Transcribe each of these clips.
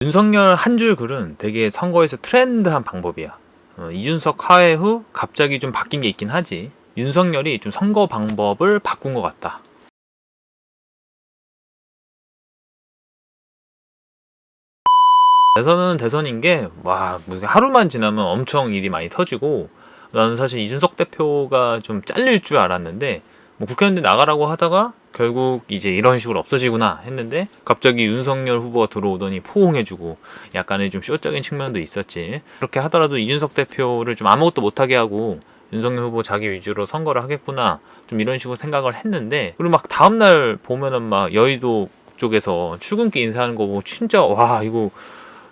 윤석열 한 줄 글은 되게 선거에서 트렌드한 방법이야. 이준석 하회 후 갑자기 좀 바뀐 게 있긴 하지. 윤석열이 좀 선거 방법을 바꾼 것 같다. 대선은 대선인 게, 하루만 지나면 엄청 일이 많이 터지고, 나는 사실 이준석 대표가 좀 잘릴 줄 알았는데, 국회의원들 나가라고 하다가 결국 이제 이런 식으로 없어지구나 했는데, 갑자기 윤석열 후보가 들어오더니 포옹해주고, 약간의 좀 쇼적인 측면도 있었지. 그렇게 하더라도 이준석 대표를 좀 아무것도 못하게 하고, 윤석열 후보 자기 위주로 선거를 하겠구나, 좀 이런 식으로 생각을 했는데, 그리고 막 다음날 보면은 막 여의도 쪽에서 출근길 인사하는 거 보고 진짜 이거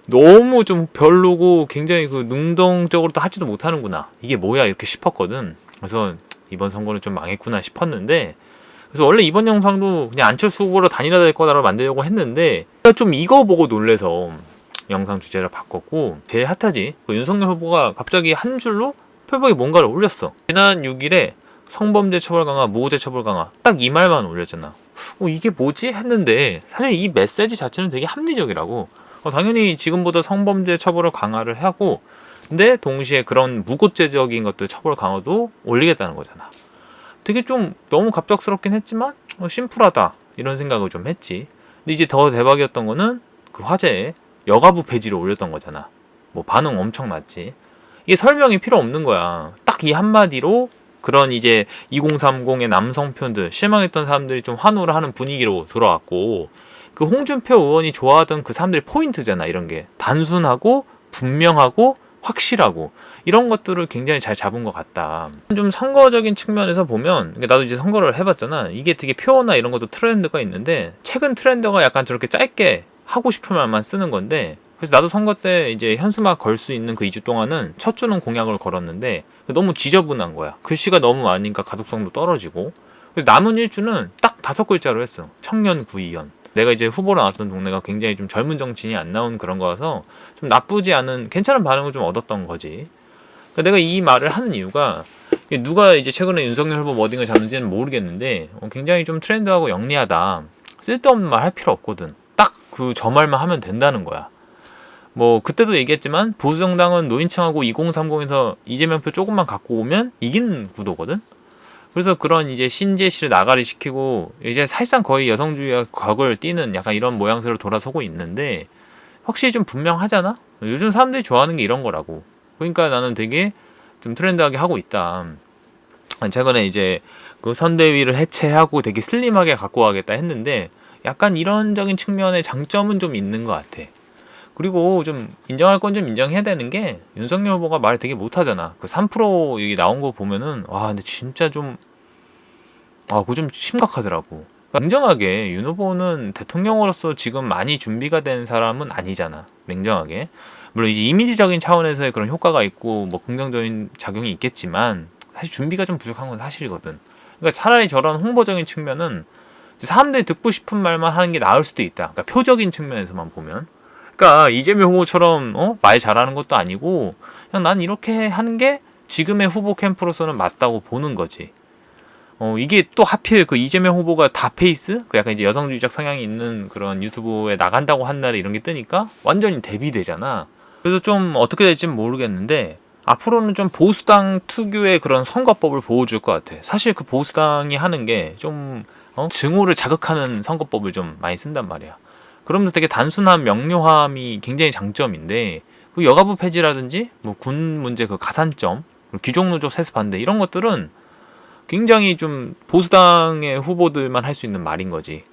너무 좀 별로고 굉장히 그 능동적으로 또 하지도 못하는구나, 이게 뭐야 이렇게 싶었거든. 그래서 이번 선거는 좀 망했구나 싶었는데, 그래서 원래 이번 영상도 그냥 안철수 후보로 단일화 될 거다라고 만들려고 했는데 제가 좀 이거 보고 놀래서 영상 주제를 바꿨고, 제일 핫하지, 그 윤석열 후보가 갑자기 한 줄로 페이스북에 뭔가를 올렸어. 지난 6일에 성범죄 처벌 강화, 무고죄 처벌 강화, 딱 이 말만 올렸잖아. 이게 뭐지 했는데, 사실 이 메시지 자체는 되게 합리적이라고. 당연히 지금보다 성범죄 처벌을 강화를 하고, 근데 동시에 그런 무고죄적인 것들 처벌 강화도 올리겠다는 거잖아. 되게 좀 너무 갑작스럽긴 했지만 심플하다 이런 생각을 좀 했지. 근데 이제 더 대박이었던 거는 그 화제에 여가부 폐지를 올렸던 거잖아. 반응 엄청 났지. 이게 설명이 필요 없는 거야. 딱 이 한마디로 그런 이제 2030의 남성 편들, 실망했던 사람들이 좀 환호를 하는 분위기로 돌아왔고, 그 홍준표 의원이 좋아하던 그 사람들의 포인트잖아. 이런 게 단순하고 분명하고 확실하고, 이런 것들을 굉장히 잘 잡은 것 같다. 좀 선거적인 측면에서 보면, 나도 이제 선거를 해봤잖아. 이게 되게 표어나 이런 것도 트렌드가 있는데, 최근 트렌드가 약간 저렇게 짧게 하고 싶은 말만 쓰는 건데, 그래서 나도 선거 때 이제 현수막 걸 수 있는 그 2주 동안은 첫 주는 공약을 걸었는데 너무 지저분한 거야. 글씨가 너무 많으니까 가독성도 떨어지고. 그래서 남은 1주는 딱 5글자로 했어. 청년 구의원. 내가 이제 후보로 나왔던 동네가 굉장히 좀 젊은 정치인이 안 나온 그런 거라서 좀 나쁘지 않은 괜찮은 반응을 좀 얻었던 거지. 그러니까 내가 이 말을 하는 이유가, 누가 이제 최근에 윤석열 후보 워딩을 잡는지는 모르겠는데 굉장히 좀 트렌드하고 영리하다, 쓸데없는 말 할 필요 없거든, 딱 저 말만 하면 된다는 거야. 그때도 얘기했지만 보수정당은 노인층하고 2030에서 이재명표 조금만 갖고 오면 이기는 구도거든. 그래서 그런 이제 신재시를 나가리 시키고 이제 사실상 거의 여성주의와 격을 띠는 약간 이런 모양새로 돌아서고 있는데, 확실히 좀 분명하잖아. 요즘 사람들이 좋아하는 게 이런 거라고. 그러니까 나는 되게 좀 트렌드하게 하고 있다. 최근에 이제 그 선대위를 해체하고 되게 슬림하게 갖고 가겠다 했는데, 약간 이런적인 측면의 장점은 좀 있는 것 같아. 그리고 좀 인정할 건 좀 인정해야 되는 게, 윤석열 후보가 말 되게 못하잖아. 그 3% 여기 나온 거 보면은 근데 진짜 좀 그거 좀 심각하더라고. 그러니까 냉정하게 윤 후보는 대통령으로서 지금 많이 준비가 된 사람은 아니잖아. 냉정하게. 물론 이제 이미지적인 차원에서의 그런 효과가 있고 긍정적인 작용이 있겠지만, 사실 준비가 좀 부족한 건 사실이거든. 그러니까 차라리 저런 홍보적인 측면은 사람들이 듣고 싶은 말만 하는 게 나을 수도 있다. 그러니까 표적인 측면에서만 보면. 그러니까 이재명 후보처럼 말 잘하는 것도 아니고, 그냥 난 이렇게 하는 게 지금의 후보 캠프로서는 맞다고 보는 거지. 이게 또 하필 그 이재명 후보가 다 페이스? 그 약간 이제 여성주의적 성향이 있는 그런 유튜브에 나간다고 한 날에 이런 게 뜨니까 완전히 대비되잖아. 그래서 좀 어떻게 될지는 모르겠는데, 앞으로는 좀 보수당 특유의 그런 선거법을 보여줄 것 같아. 사실 그 보수당이 하는 게 좀 증오를 자극하는 선거법을 좀 많이 쓴단 말이야. 그러면서 되게 단순한 명료함이 굉장히 장점인데, 그 여가부 폐지라든지 군 문제 그 가산점, 귀족노조 세습 반대, 이런 것들은 굉장히 좀 보수당의 후보들만 할 수 있는 말인 거지.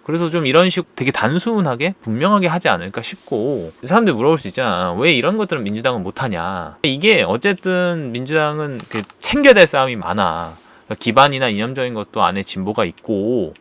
그래서 좀 이런 식 되게 단순하게 분명하게 하지 않을까 싶고, 사람들이 물어볼 수 있잖아. 왜 이런 것들은 민주당은 못하냐. 이게 어쨌든 민주당은 그 챙겨야 될 싸움이 많아. 그러니까 기반이나 이념적인 것도 안에 진보가 있고,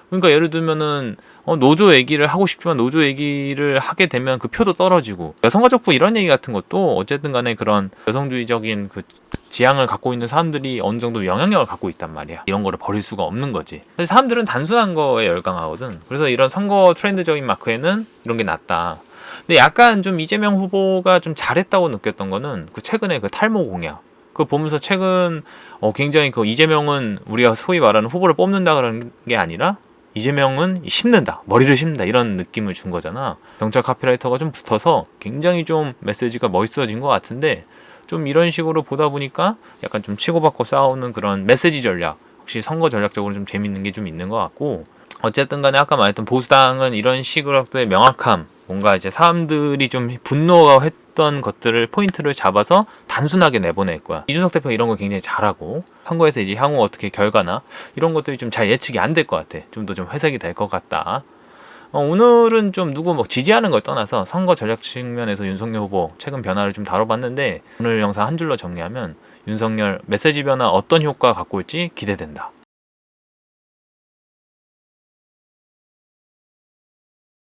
그러니까 예를 들면은 노조 얘기를 하고 싶지만 노조 얘기를 하게 되면 그 표도 떨어지고, 여성가족부 이런 얘기 같은 것도 어쨌든 간에 그런 여성주의적인 그 지향을 갖고 있는 사람들이 어느 정도 영향력을 갖고 있단 말이야. 이런 거를 버릴 수가 없는 거지. 사실 사람들은 단순한 거에 열광하거든. 그래서 이런 선거 트렌드적인 마크에는 이런 게 낫다. 근데 약간 좀 이재명 후보가 좀 잘했다고 느꼈던 거는 그 최근에 그 탈모 공약. 그거 보면서 최근 굉장히 그 이재명은 우리가 소위 말하는 후보를 뽑는다 그런 게 아니라 이재명은 씹는다, 머리를 씹는다 이런 느낌을 준 거잖아. 경찰 카피라이터가 좀 붙어서 굉장히 좀 메시지가 멋있어진 것 같은데, 좀 이런 식으로 보다 보니까 약간 좀 치고받고 싸우는 그런 메시지 전략, 혹시 선거 전략적으로 좀 재밌는 게 좀 있는 것 같고, 어쨌든 간에 아까 말했던 보수당은 이런 식으로의 명확함, 뭔가 이제 사람들이 좀 분노가 했던 것들을 포인트를 잡아서 단순하게 내보낼 거야. 이준석 대표 이런 거 굉장히 잘하고, 선거에서 이제 향후 어떻게 결과나 이런 것들이 좀 잘 예측이 안 될 것 같아. 좀 더 좀 회색이 될 것 같다. 오늘은 좀 누구 뭐 지지하는 걸 떠나서 선거 전략 측면에서 윤석열 후보 최근 변화를 좀 다뤄봤는데, 오늘 영상 한 줄로 정리하면 윤석열 메시지 변화 어떤 효과 갖고 올지 기대된다.